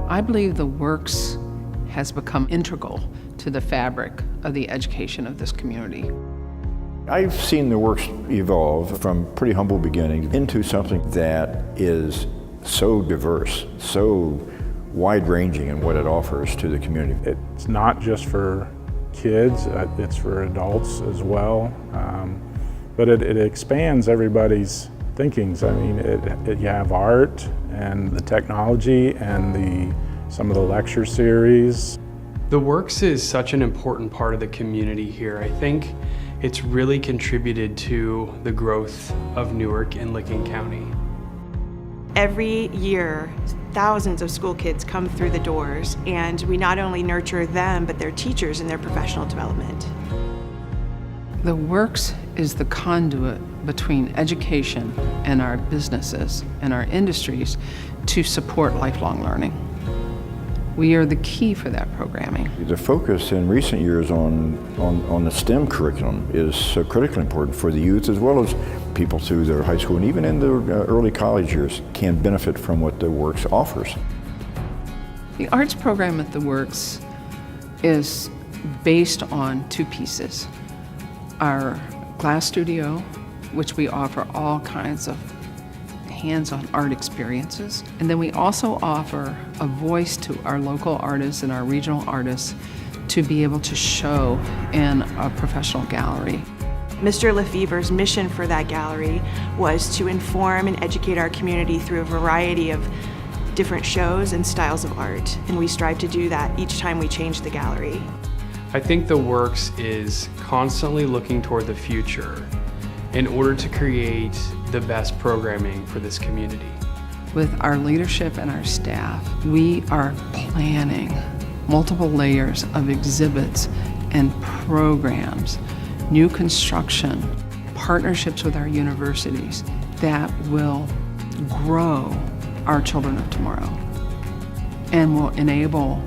I believe the Works has become integral to the fabric of the education of this community. I've seen the Works evolve from pretty humble beginnings into something that is so diverse, so wide-ranging in what it offers to the community. It's not just for kids, it's for adults as well, but it expands everybody's thinkings. I mean, you have art and the technology and some of the lecture series. The Works is such an important part of the community here. I think it's really contributed to the growth of Newark and Licking County. Every year, thousands of school kids come through the doors, and we not only nurture them, but their teachers in their professional development. The Works is the conduit between education and our businesses and our industries to support lifelong learning. We are the key for that programming. The focus in recent years on the STEM curriculum is so critically important for the youth, as well as people through their high school and even in their early college years can benefit from what the Works offers. The arts program at the Works is based on two pieces. Our glass studio, which we offer all kinds of hands-on art experiences. And then we also offer a voice to our local artists and our regional artists to be able to show in a professional gallery. Mr. Lefebvre's mission for that gallery was to inform and educate our community through a variety of different shows and styles of art, and we strive to do that each time we change the gallery. I think the Works is constantly looking toward the future in order to create the best programming for this community. With our leadership and our staff, we are planning multiple layers of exhibits and programs, new construction, partnerships with our universities that will grow our children of tomorrow and will enable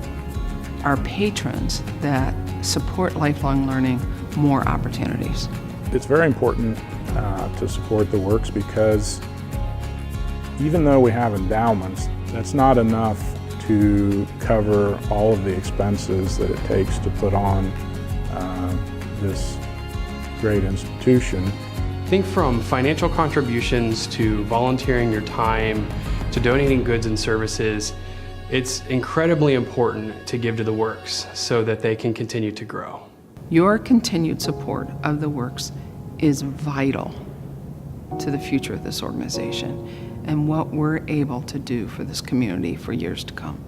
our patrons that support lifelong learning more opportunities. It's very important to support the Works because even though we have endowments, that's not enough to cover all of the expenses that it takes to put on this great institution. Think from financial contributions to volunteering your time to donating goods and services. It's incredibly important to give to the Works so that they can continue to grow. Your continued support of the Works is vital to the future of this organization and what we're able to do for this community for years to come.